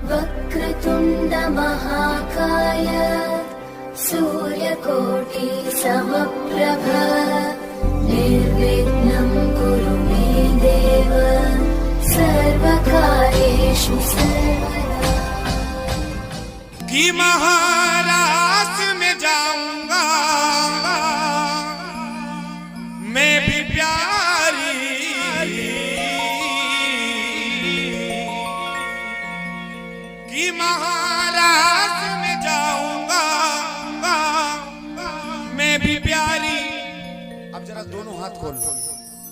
वक्रतुण्ड महाकाय सूर्यकोटि समप्रभ निर्विघ्नं कुरु मे देव सर्वकार्येषु सर्वदा। कि महाराष्ट्र में जाऊंगा मैं भी प्यारी, कि महाराष्ट्र में जाऊंगा मैं भी प्यारी। अब जरा दोनों हाथ खोल लो,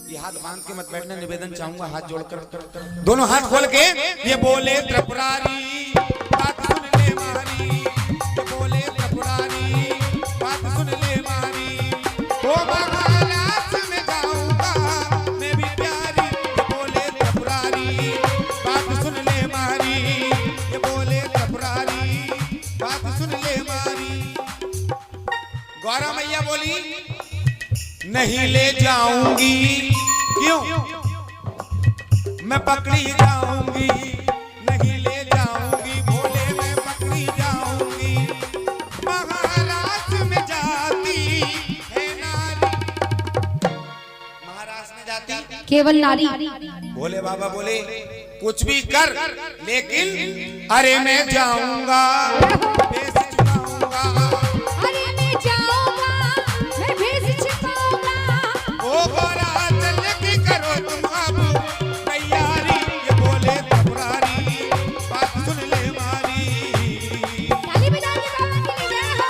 ये हाथ बांध के मत बैठना, निवेदन चाहूंगा हाथ जोड़कर दोनों हाथ खोल के ये बोले त्रिपुरारी बात सुन ले मारी, ये बोले त्रिपुरारी बात सुन ले मारी। तो महाराष्ट्र में जाऊंगा मैं भी प्यारी, ये बोले त्रिपुरारी बात सुन ले मारी, ये बोले त्रिपुरारी बात सुन ले मारी। गौरा मैया बोली नहीं ले जाऊंगी, क्यों मैं पकड़ी जाऊंगी, नहीं ले जाऊंगी भोले मैं पकड़ी जाऊंगी। महाराष्ट्र में जाती है नारी, महाराष्ट्र में जाती केवल नारी। भोले बाबा बोले कुछ भी कर लेकिन अरे मैं जाऊंगा, भेष चुकाऊंगा, अरे मैं जाऊंगा, मैं भेष छिपाऊंगा। ओ गोरा चल के करो तुम अब तैयारी, ये बोले त्रिपुरारी बात सुन ले मारी। ताली बजा के बाबा के लिए जय हो।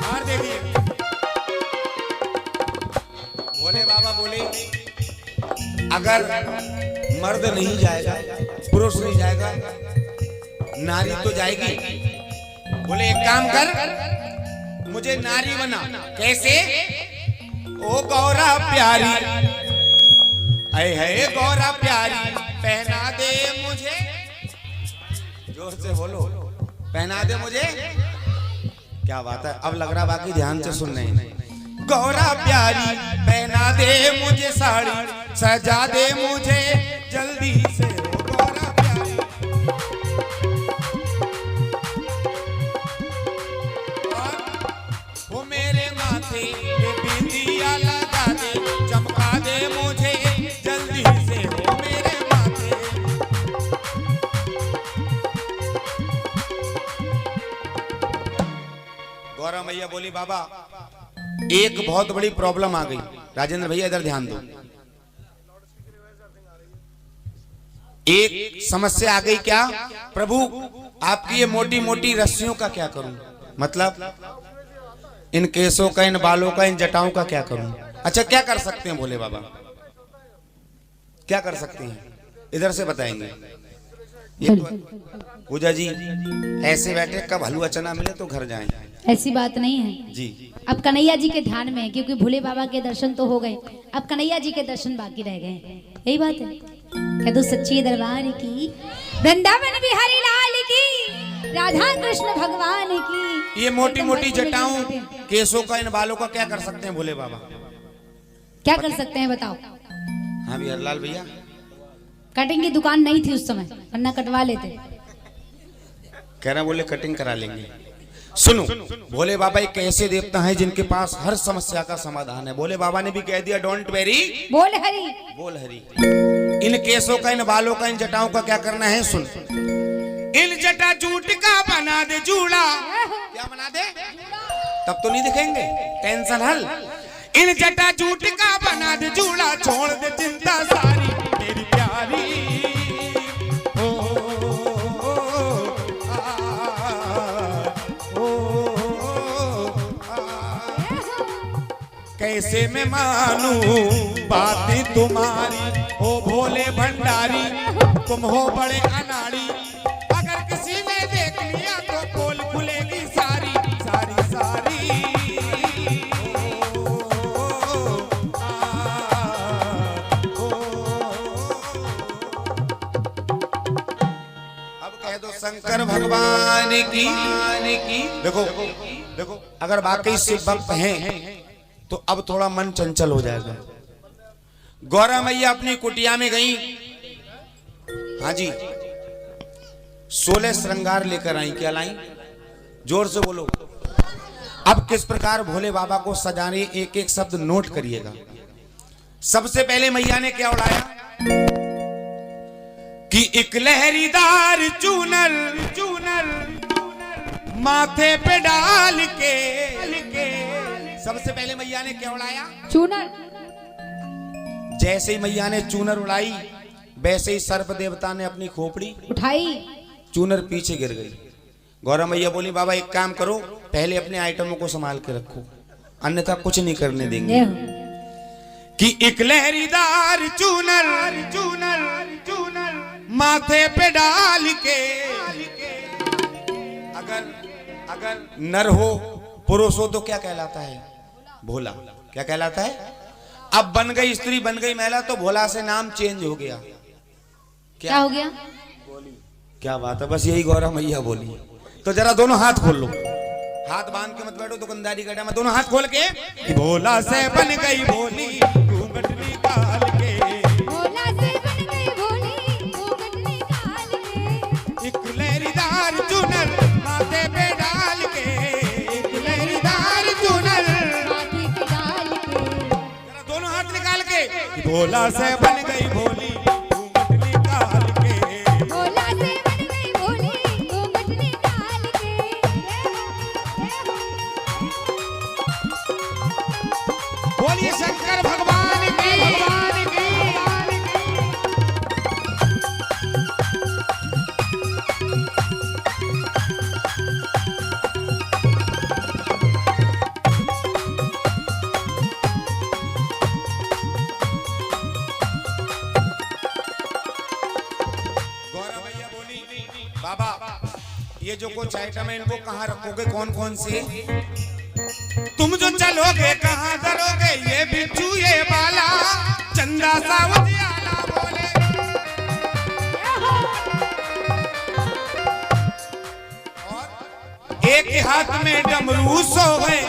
और देखिए भोले बाबा बोले अगर मर्द नहीं जाएगा, पुरुष नहीं जाएगा, नारी तो जाएगी। बोले एक काम कर मुझे नारी बना। कैसे? ओ गौरा प्यारी, अय है गौरा प्यारी पहना दे मुझे, जोर से बोलो, पहना दे मुझे। क्या बात है, अब लग रहा बाकी ध्यान से सुन रहे हैं। गौरा प्यारी पहना दे मुझे साड़ी, सजा दे मुझे जल्दी से ओ गौरा प्यारी। और वो मेरे माथे पे बिंदिया लगा दे, चमका दे मुझे जल्दी से ओ मेरे माथे। गौरा मैया बोली बाबा एक बहुत बड़ी प्रॉब्लम आ गई। राजेंद्र भैया इधर ध्यान दो, एक समस्या आ गई। क्या प्रभु आपकी ये मोटी मोटी रस्सियों का क्या करूं, मतलब इन केसों का, इन बालों का, इन जटाओं का क्या करूं। अच्छा क्या कर सकते हैं भोले बाबा, क्या कर सकते हैं इधर से बताएंगे। ये पूजा जी ऐसे बैठे, कब हलवा चना मिले तो घर जाएं। ऐसी बात नहीं है जी। अब कन्हैया जी के ध्यान में है, क्योंकि भोले बाबा के दर्शन तो हो गए, अब कन्हैया जी के दर्शन बाकी रह गए। यही बात है। कह दो सच्ची दरबार की, वृंदावन बिहारी लाल की, राधा कृष्ण भगवान की। ये मोटी मोटी जटाओं, केसों का, इन बालों का क्या कर सकते हैं भोले बाबा, क्या कर सकते हैं बताओ। हाँ भी हरलाल भैया, कटिंग की दुकान नहीं थी उस समय, वरना कटवा लेते। कह रहे बोले कटिंग करा लेंगे। सुनो, भोले बाबा एक ऐसे देवता हैं जिनके पास हर समस्या का समाधान है। भोले बाबा ने भी कह दिया डोंट वेरी, बोल हरी, बोल हरी। इन केसों का, इन बालों का, इन जटाओं का क्या करना है सुन। इन जटा जूट का बना दे जूड़ा, क्या बना दे, तब तो नहीं दिखेंगे, टेंशन हल। इन जटा जूट का बना दे जूड़ा, छोड़ दे चिंता सारी मेरी प्यारी। कैसे मैं मानूं बातें तुम्हारी, ओ भोले भंडारी तुम हो बड़े अनाड़ी, अगर किसी ने देख लिया तो पोल खुलेगी सारी सारी सारी। अब कह दो शंकर भगवान की। देखो देखो अगर वाकई शिव भक्त हैं तो अब थोड़ा मन चंचल हो जाएगा। गौरा मैया अपनी कुटिया में गई, हाँ जी, 16 श्रृंगार लेकर आई। क्या लाई? जोर से बोलो। अब किस प्रकार भोले बाबा को सजाने, एक एक शब्द नोट करिएगा। सबसे पहले मैया ने क्या उड़ाया कि एक लहरीदार चूनर माथे पे डाल के। सबसे पहले मैया ने क्या उड़ाया? चूनर। जैसे ही मैया ने चूनर उड़ाई वैसे ही सर्प देवता ने अपनी खोपड़ी उठाई, चूनर पीछे गिर गई। गौरा मैया बोली बाबा एक काम करो, पहले अपने आइटमों को संभाल के रखो, अन्यथा कुछ नहीं करने देंगे। कि एक लहरीदार चूनर माथे पे डाल के। अगर नर हो पुरुष हो तो क्या कहलाता है? भोला। क्या कहलाता है? अब बन गई स्त्री, बन गई महिला, तो भोला से नाम चेंज हो गया। क्या हो गया? क्या बात है, बस यही गौरा मैया बोली। तो जरा दोनों हाथ खोल लो, हाथ बांध के मत बैठो दुकानदारी का टाइम। दोनों हाथ खोल के कि भोला से बन गई भोली घूंघट निकाल के, भोला से बन गई भोली घूंघट निकाल के। एक लहरीदार चूनर माथे पे डाल के, एक लहरीदार चूनर माथे पे डाल के। जरा दोनों हाथ निकाल के कि भोला से बन गई भोली घूंघट निकाल के, भोला से बन गई भोली घूंघट निकाल के। बोलिए शंकर भगवान की। गौरा मैया बोली बाबा ये जो कुछ आइटम है इनको कहाँ रखोगे, कौन कौन से? तुम जो चलोगे कहाँ करोगे, ये बिच्छू ये बाला चंदा सा उजियाला बोले। और एक हाथ में डमरू सोए,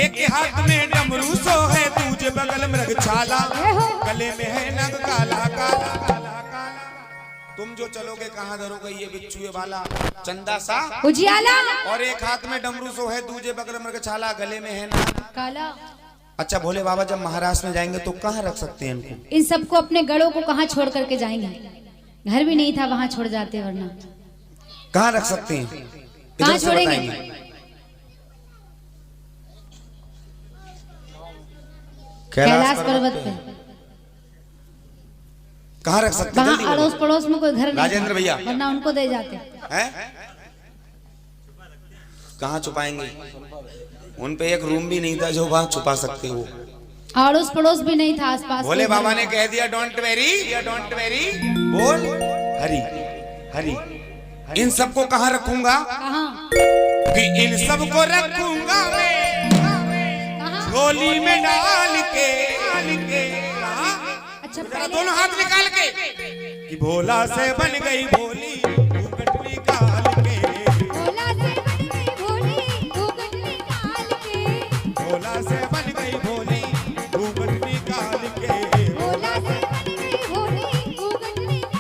एक हाथ में डमरू सोए, दूजे बगल मृग छाला, गले में है नग काला काला काला काला। तुम जो चलोगे कहाँ धरोगे, ये बिच्छू ये वाला चंदा सा उजियाला, और एक हाथ में डमरू सो है, दूजे बगल मृग छाला, गले में है ना काला। अच्छा भोले बाबा जब महाराष्ट्र में जाएंगे तो कहाँ रख सकते हैं इनको? इन सबको अपने गढ़ों को कहाँ छोड़ करके जाएंगे? घर भी नहीं था, वहां छोड़ जाते, वरना कहाँ रख सकते हैं? कहाँ इधर से छोड़ेंगे? बताएंगे। कैलाश पर्वत पे। कहाँ रख सकते हैं? वहाँ जल्दी बोलो। अड़ोस पड़ोस में कोई घर नहीं राजेंद्र था, भैया। वरना उनको दे जाते। हैं? कहाँ छुपाएंगे? उन पे एक रूम भी नहीं था जो वहाँ छुपा सकते हो। अड़ोस पड़ोस भी नहीं था आसपास। भोले बाबा ने कह दिया डोंट वेरी बोल हरी हरी। इन सबको कहाँ रखूंगा? कहाँ? कि इन सबको रखूंगा मैं कहाँ? झोली में डाल के। अच्छा जरा पहले दोनों हाथ निकाल के कि भोला से बन गई भोली घूंघट निकाल के, भोला से बन गई भोली घूंघट निकाल के, भोला से बन गई भोली घूंघट निकाल के। भोला से बन गई भोली घूंघट निकाल के।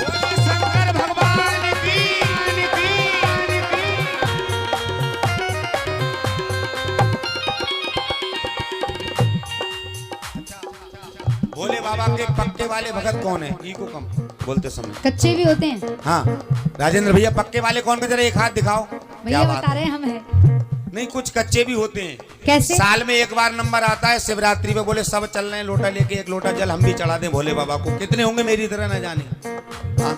बोले शंकर भगवान की। बाबा के पक्के वाले भगत कौन है? ई को कम बोलते समय कच्चे भी होते हैं हाँ राजेंद्र भैया, पक्के वाले कौन? जरा एक हाथ दिखाओ। भैया, बता रहे हैं हम हैं। नहीं, कुछ कच्चे भी होते हैं। कैसे? साल में एक बार नंबर आता है शिवरात्रि पे, बोले सब चल रहे हैं लोटा लेके, एक लोटा जल हम भी चढ़ा दें भोले बाबा को। कितने होंगे मेरी तरह न जाने। हाँ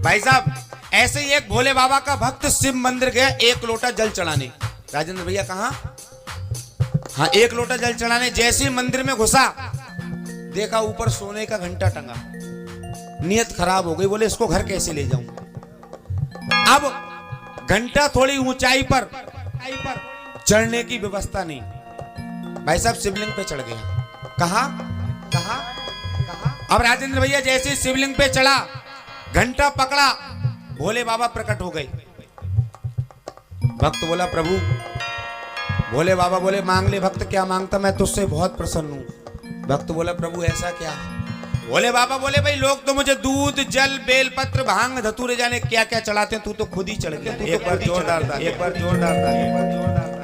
भाई साहब, ऐसे ही एक भोले बाबा का भक्त शिव मंदिर गया एक लोटा जल चढ़ाने। राजेंद्र भैया कहाँ? हाँ, एक लोटा जल चढ़ाने। जैसे ही मंदिर में घुसा, देखा ऊपर सोने का घंटा टंगा। नियत खराब हो गई, बोले इसको घर कैसे ले जाऊं। अब घंटा थोड़ी ऊंचाई पर चढ़ने की व्यवस्था नहीं। भाई साहब शिवलिंग पे चढ़ गया। कहा? अब राजेंद्र भैया जैसे शिवलिंग पे चढ़ा, घंटा पकड़ा, भोले बाबा प्रकट हो गए। भक्त बोला प्रभु, भोले बाबा बोले मांग ले भक्त, क्या मांगता? मैं तुझसे बहुत प्रसन्न हूं। भक्त बोला प्रभु ऐसा क्या? भोले बाबा बोले भाई लोग तो मुझे दूध जल बेलपत्र भांग धतूरे जाने क्या क्या चढ़ाते हैं, तू तो खुद ही चढ़ गया। एक बार जोरदार था, एक बार जोरदार था, एक बार जोरदार था।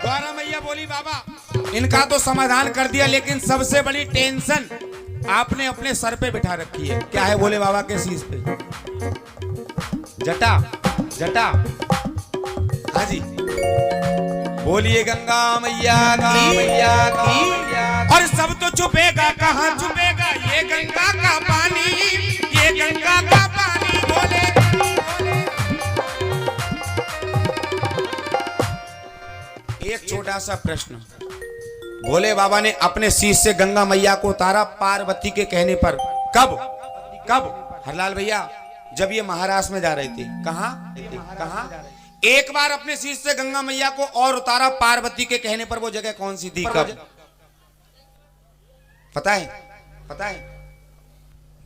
गौरा मैया बोली बाबा इनका तो समाधान कर दिया, लेकिन सबसे बड़ी टेंशन आपने अपने सर पे बिठा रखी है। क्या है? भोले बाबा के शीश पे जटा। जटा हाँ जी, बोलिए गंगा मैया की। और सब तो छुपेगा, कहाँ छुपेगा ये गंगा का पानी, ये गंगा का पानी। बोले एक छोटा सा प्रश्न, भोले बाबा ने अपने शीश से गंगा मैया को उतारा पार्वती के कहने पर। कब हरलाल भैया? जब ये महाराष्ट्र में जा रही थी। कहाँ? एक बार अपने शीश से गंगा मैया को और उतारा पार्वती के कहने पर। वो जगह कौन सी थी? कब? पता है?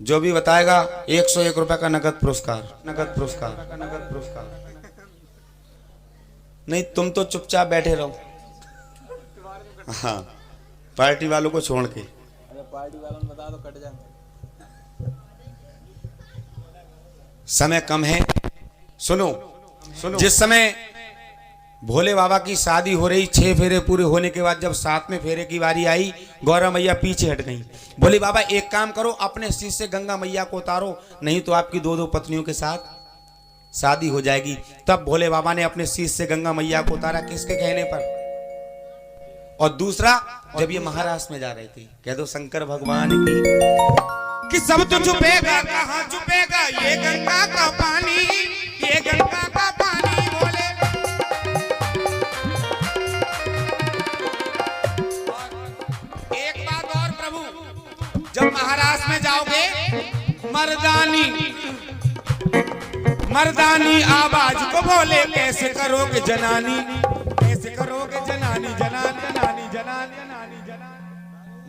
जो भी बताएगा 101 रुपए का नगद पुरस्कार। नहीं तुम तो चुपचाप बैठे रहो। हाँ, पार्टी वालों को छोड़ के। पार्टी वालों बता दो कट जाए। समय कम है, सुनो। जिस समय भोले बाबा की शादी हो रही, 6 फेरे पूरे होने के बाद जब 7वें फेरे की बारी आई, गौरा मैया पीछे हट गई। बोली बाबा एक काम करो, अपने शीश से गंगा मैया को उतारो, नहीं तो आपकी 2 पत्नियों के साथ शादी हो जाएगी। तब भोले बाबा ने अपने शीश से गंगा मैया को उतारा, किसके कहने पर? और दूसरा, जब ये महाराष्ट्र में जा रही थी, कह दो शंकर भगवान की, कि सब तो छुपेगा, कहाँ छुपेगा ये गंगा का पानी, ये गंगा का पानी। बोले एक बात और प्रभु, जब महाराष्ट्र में जाओगे, मर्दानी आवाज को बोले कैसे करोगे जनानी, कैसे करोगे जनानी।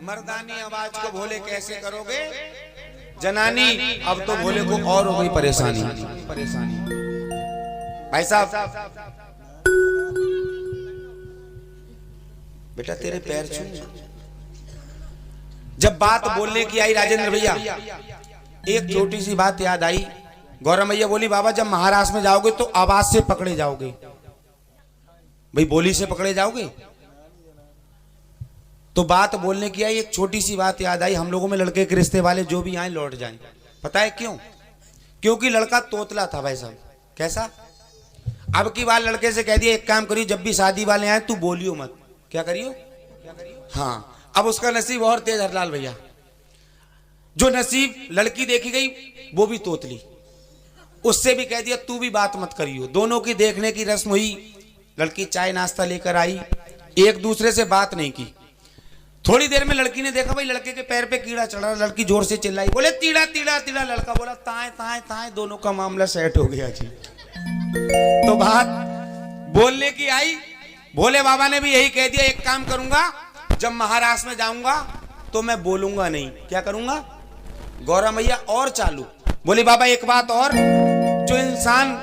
मर्दानी आवाज को भोले कैसे करोगे जनानी। अब तो भोले को और हो गई परेशानी। भाई साहब, बेटा तेरे पैर छू। जब बात बोलने की आई राजेंद्र भैया, एक छोटी सी बात याद आई। गौरा मैया बोली बाबा जब महाराष्ट्र में जाओगे तो आवाज से पकड़े जाओगे। भाई बोली से पकड़े जाओगे? तो बात बोलने की आई, एक छोटी सी बात याद आई। हम लोगों में लड़के के रिश्ते वाले जो भी आए लौट जाएं। पता है क्यों? क्योंकि लड़का तोतला था भाई साहब। कैसा? अब की बार लड़के से कह दिया एक काम करियो, जब भी शादी वाले आए तू बोलियो मत। क्या करियो? हाँ, अब उसका नसीब और तेज हरलाल भैया। जो नसीब लड़की देखी गई वो भी तोतली, उससे भी कह दिया तू भी बात मत करियो। दोनों की देखने की रस्म हुई, लड़की चाय नाश्ता लेकर आई, एक दूसरे से बात नहीं की। थोड़ी देर में लड़की ने देखा भाई लड़के के पैर पे कीड़ा चढ़ा, लड़की जोर से चिल्लाई, बोले तीड़ा तीड़ा तीड़ा। लड़का बोला ताए ताए ताए। दोनों का मामला सेट हो गया जी। तो बात बोलने की आई, भोले बाबा ने भी यही कह दिया एक काम करूंगा, जब महाराष्ट्र में जाऊंगा तो मैं बोलूंगा नहीं। क्या करूंगा? गौरा मैया और चालू बोली बाबा एक बात और, जो इंसान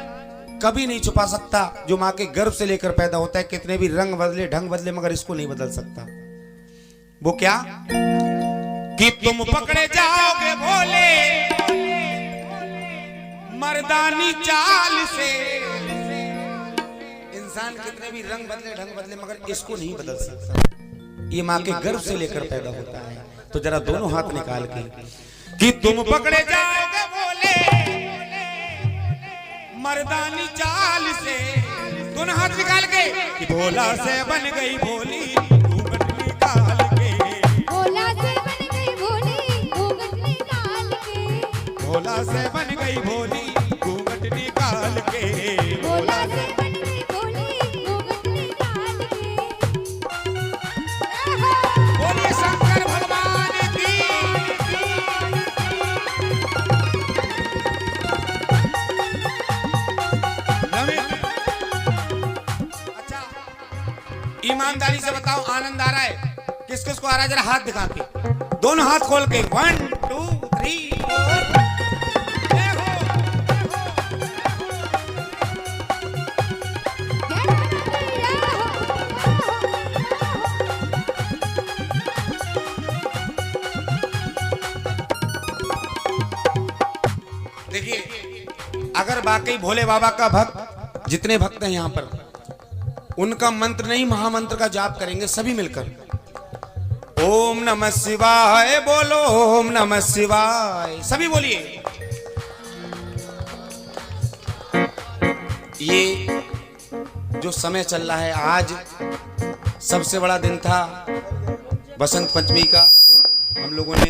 कभी नहीं छुपा सकता, जो माँ के गर्भ से लेकर पैदा होता है, कितने भी रंग बदले ढंग बदले मगर इसको नहीं बदल सकता। वो क्या? कि तुम पकड़े जाओगे भोले मर्दानी चाल से। इंसान कितने भी रंग बदले ढंग बदले मगर इसको नहीं बदल सकता। ये माँ के गर्भ से लेकर पैदा होता है। तो जरा दोनों हाथ निकाल के कि तुम पकड़े जाओगे बोले मर्दानी चाल से, दोनों हाथ निकाल के कि भोला से बन गई भोली घूंघट निकाल के, भोला से बन गई भोली घूंघट निकाल के, भोला से बन गई भोली घूंघट निकाल के, भोला से बन गई भोली घूंघट निकाल के। बोलिए शंकर भगवान की। अच्छा ईमानदारी से बताओ आनंद आ रहा है? किस किस को आ रहा है? जरा हाथ दिखा के, दोनों हाथ खोल के 1 2 3 4। देखिए अगर वाकई भोले बाबा का भक्त, जितने भक्त हैं यहाँ पर, उनका मंत्र नहीं महामंत्र का जाप करेंगे सभी मिलकर, ओम नमः शिवाय बोलो, ओम नमः शिवाय, सभी बोलिए। ये जो समय चल रहा है, आज सबसे बड़ा दिन था बसंत पंचमी का। हम लोगों ने,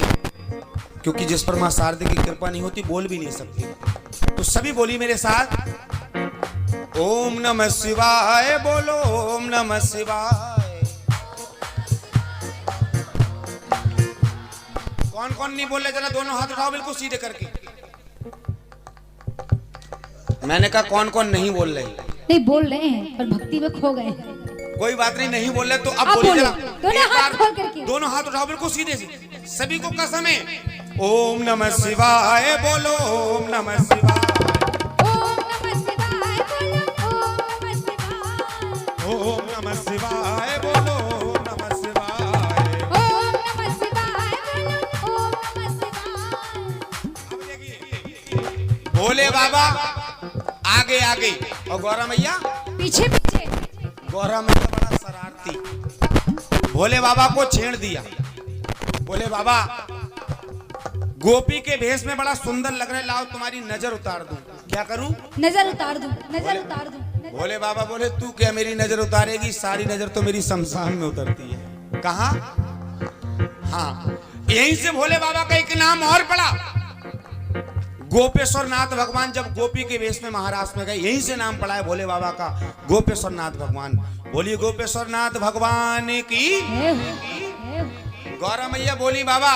क्योंकि जिस पर मां शारदे की कृपा नहीं होती बोल भी नहीं सकती, तो सभी बोली मेरे साथ, ओम नमः शिवाय बोलो, ओम नमः शिवाय। कौन कौन नहीं बोल रहे? जरा दोनों हाथ उठाओ बिल्कुल सीधे करके। मैंने कहा कौन कौन नहीं बोल रहे? नहीं बोल रहे हैं पर भक्ति में खो गए। कोई बात नहीं, नहीं बोल रहे तो अब आप बोलिए बोलो, जरा। दोनों एक हाथ बार खोल करके। दोनों हाथ उठाओ बिल्कुल सीधे से, सभी को कसम है, ओम नमः शिवाय बोलो, ओम नमः शिवाय, ओम नमः शिवाय बोलो, ओम नमः शिवाय, ओम नमः शिवाय बोलो, ओम नमः शिवाय, ओम नमः शिवाय बोलो, ओम नमः शिवाय। अब देखिए भोले बाबा आगे आगे और गौरा मैया पीछे पीछे। गौरा मैया बड़ा शरारती, भोले बाबा को छेड़ दिया। भोले बाबा गोपी के भेष में बड़ा सुंदर लग रहे, लाओ तुम्हारी नजर उतार दूं। क्या करूं? नजर उतार दूं, नजर उतार दूं। भोले बाबा बोले तू क्या मेरी नजर उतारेगी? सारी नजर तो मेरी शमशान में उतरती है। कहां? हाँ, यहीं से भोले बाबा का एक नाम और पड़ा, गोपेश्वर नाथ भगवान। जब गोपी के वेश में महाराष्ट्र में गए, यहीं से नाम पड़ा है भोले बाबा का, गोपेश्वर नाथ भगवान। बोलिए गोपेश्वर नाथ भगवान की। गौरा मैया बोली बाबा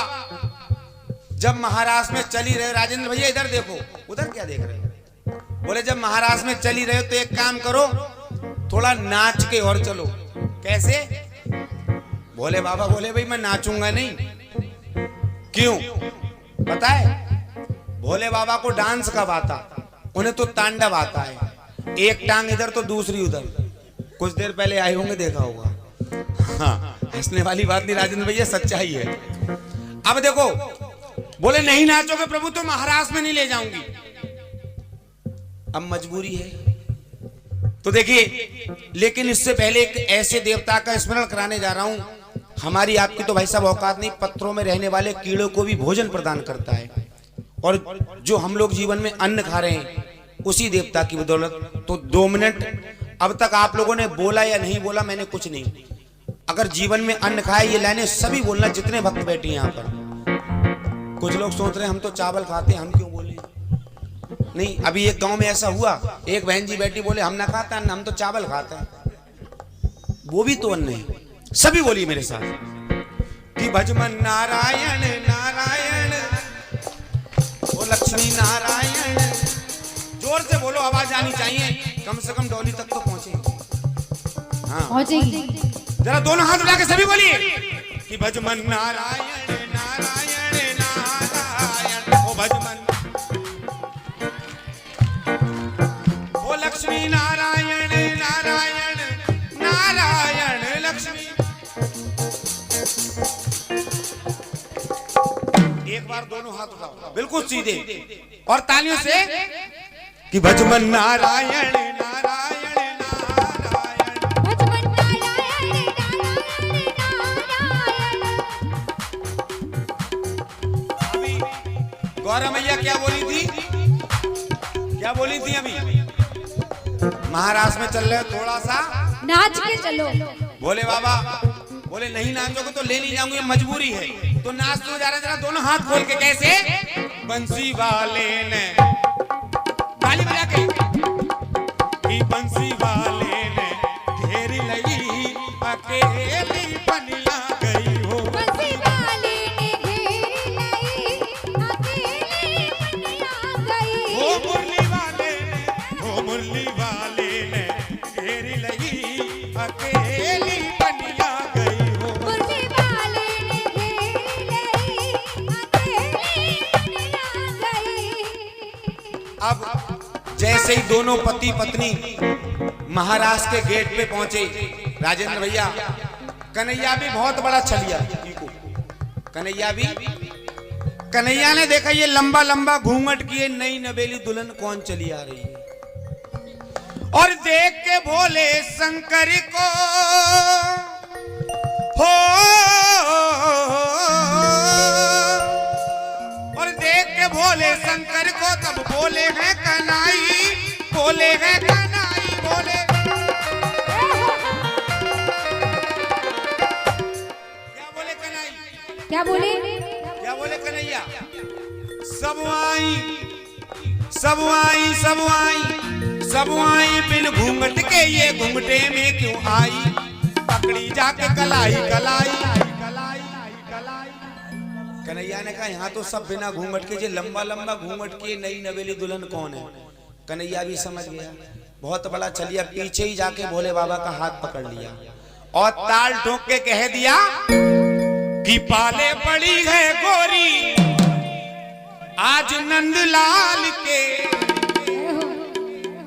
जब महाराष्ट्र में चली रहे, राजेंद्र भैया इधर देखो, उधर क्या देख रहे हो? बोले जब महाराष्ट्र में चली रहे तो एक काम करो, थोड़ा नाच के और चलो। कैसे? भोले बाबा बोले भाई मैं नाचूंगा नहीं। क्यों? पता है भोले बाबा को डांस कब आता? उन्हें तो तांडव आता है, एक टांग इधर तो दूसरी उधर। कुछ देर पहले आए होंगे, देखा होगा। हाँ, हंसने वाली बात नहीं राजेंद्र भैया, सच्चाई है। अब देखो बोले नहीं नाचोगे प्रभु तो महाराष्ट्र में नहीं ले जाऊंगी। अब मजबूरी है तो देखिए, लेकिन इससे पहले एक ऐसे देवता का स्मरण कराने जा रहा हूं, हमारी आपकी तो भाई साहब औकात नहीं, पत्थरों में रहने वाले कीड़ों को भी भोजन प्रदान करता है, और जो हम लोग जीवन में अन्न खा रहे हैं उसी देवता की बदौलत। तो 2 मिनट, अब तक आप लोगों ने बोला या नहीं बोला, मैंने कुछ नहीं, अगर जीवन में अन्न खाए ये लाइनें सभी बोलना, जितने भक्त बैठे हैं यहाँ पर। कुछ लोग सोच रहे हैं हम तो चावल खाते हैं, हम क्यों बोले? नहीं, अभी एक गांव में ऐसा हुआ, एक बहन जी बैठी बोले हम ना खाता अन्न, हम तो चावल खाते हैं। वो भी तो अन्न है। सभी बोलिए मेरे साथ कि भजमन नारायण नारायण, ओ लक्ष्मी नारायण। जोर से बोलो, आवाज आनी चाहिए, कम से कम डोली तक तो पहुंचे। हाँ पहुंचेगी। जरा दोनों हाथ उठा के सभी बोलिए कि भजमन नारायण नारायण नारायण, ओ भजमन, ओ लक्ष्मी नारायण नारायण नारायण लक्ष्मी। एक बार दोनों हाथ उठाओ बिल्कुल सीधे और तालियों से कि भजमन नारायण नारायण नारायण। गौरा मैया क्या बोली थी, क्या बोली थी अभी? महाराष्ट्र में चल रहे हो, थोड़ा सा नाच के चलो। बोले बाबा, बोले नहीं नाचोगे तो ले नहीं जाऊंगी, मजबूरी है। तो नाच तो जा रहे, जरा दोनों हाथ खोल के। कैसे? बंसी वाले ने ताली बजा के, कि बंसी वाले ने घेरी लगी अकेली पनिया गई हो। बंसी वाले ने घेरी लई अकेली पनिया गई। ओ मुरली वाले ने, ओ मुरली वाले ने घेरी लगी अकेली पनिया गई हो। मुरली वाले ने घेरी लई अकेली पनिया गई। अब जैसे ही दोनों पति पत्नी महाराज के गेट पे पहुंचे, राजेंद्र भैया, कन्हैया भी बहुत बड़ा छलिया, कन्हैया ने देखा ये लंबा लंबा घूंघट किए नई नवेली दुल्हन कौन चली आ रही है, और देख के भोले शंकर को हो, और देख के भोले शंकर को तब बोले हैं कन्हई, बोले हैं कन्हई, बोले क्या बोले कन्हई, क्या बोले? क्या बोले कन्हैया? सब आई, सब आई, सब आई, सब आई बिन घूंघट के, ये घूंघटे में क्यों आई? पकड़ी जाके कलाई, कलाई, कलाई, कलाई। कन्हैया ने कहा यहाँ तो सब बिना घूंघट के, ये लंबा लंबा घूंघट के नई नवेली दुल्हन कौन है? कन्हैया भी समझ गया, बहुत बड़ा चलिया। पीछे ही जाके भोले बाबा का हाथ पकड़ लिया और ताल ठोक के कह दिया कि पाले पड़ी है गोरी आज नंदलाल के।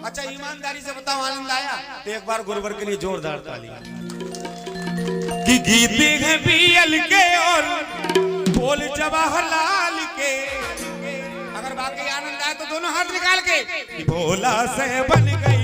अच्छा ईमानदारी से बताओ, आनंद आया? तो एक बार गुरुवर के लिए जोरदार ताली। कि गीते हैं बीएल के और बोल जवाहरलाल के। अगर बाकी आनंद आए तो दोनों हाथ निकाल के, भोला से बन गई